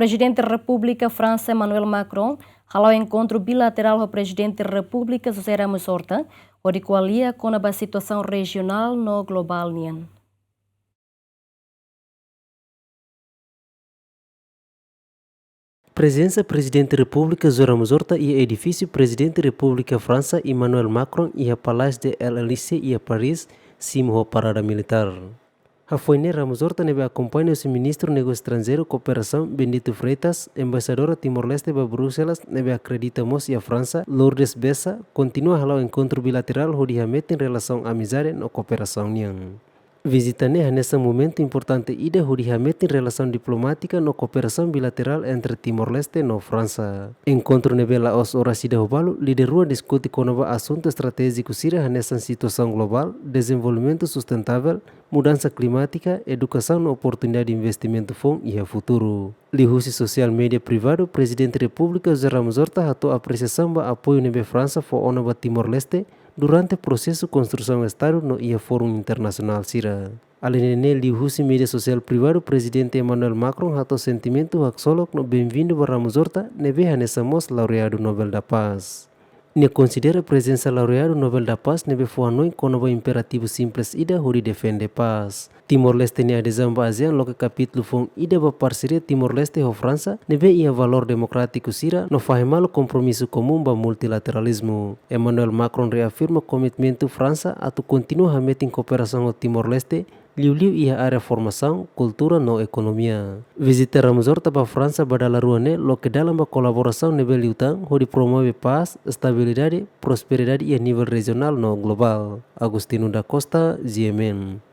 presidente da República França Emmanuel Macron halou encontro bilateral com o presidente da República José Ramos Horta, onde qualia com a situação regional no global nian. Presença Presidente da República José Ramos Horta e edifício Presidente da República França Emmanuel Macron e a Palácio de l'Élysée e a Paris, simho parada militar. A Foine Ramos Horta nebe acompanha o ministro do Negócio Estrangeiro Cooperação Benedito Freitas, embaixadora Timor-Leste para Bruxelas nebe acreditamos e a França Lourdes Bessa continua a o encontro bilateral onde em relação à amizade na cooperação nian. Visitane nesse momento importante ida em relação diplomática na cooperação bilateral entre Timor-Leste e França. Encontro nebe laos horas ida hobalo, liderua discute com nova assunto estratégico sira nessa situação global, desenvolvimento sustentável, mudança climática, educação na oportunidade de investimento fom e a futuro. Lihusi social media privado, Presidente da República José Ramos Horta hatou apreciação ba apoio nebe França fo onaba Timor-Leste durante o processo de construção do Estado no IA Fórum Internacional Sira. Além de lihusi mídia social privado, Presidente Emmanuel Macron hatou sentimento haksolok no bem-vindo para Ramos Horta nebe hanesamos laureado Nobel da Paz. Ne considera a presença laureado Nobel da Paz nebe foanoi com novo imperativo simples ida huri defende paz. Timor-Leste ne adesão ba ASEAN logo capítulo fon ida ba parceria Timor-Leste e França nebe ia valor democrático sira no fahimalo compromisso comum ba multilateralismo. Emmanuel Macron reafirma comitimento França atu continua a meter em cooperação ao Timor-Leste liu ia área formação, cultura no economia. Visita Ramos Horta para França badala ruane lo que dalam ba colaboração nível liutang onde promove paz, estabilidade, prosperidade e a nível regional no global. Agustino da Costa, GMN.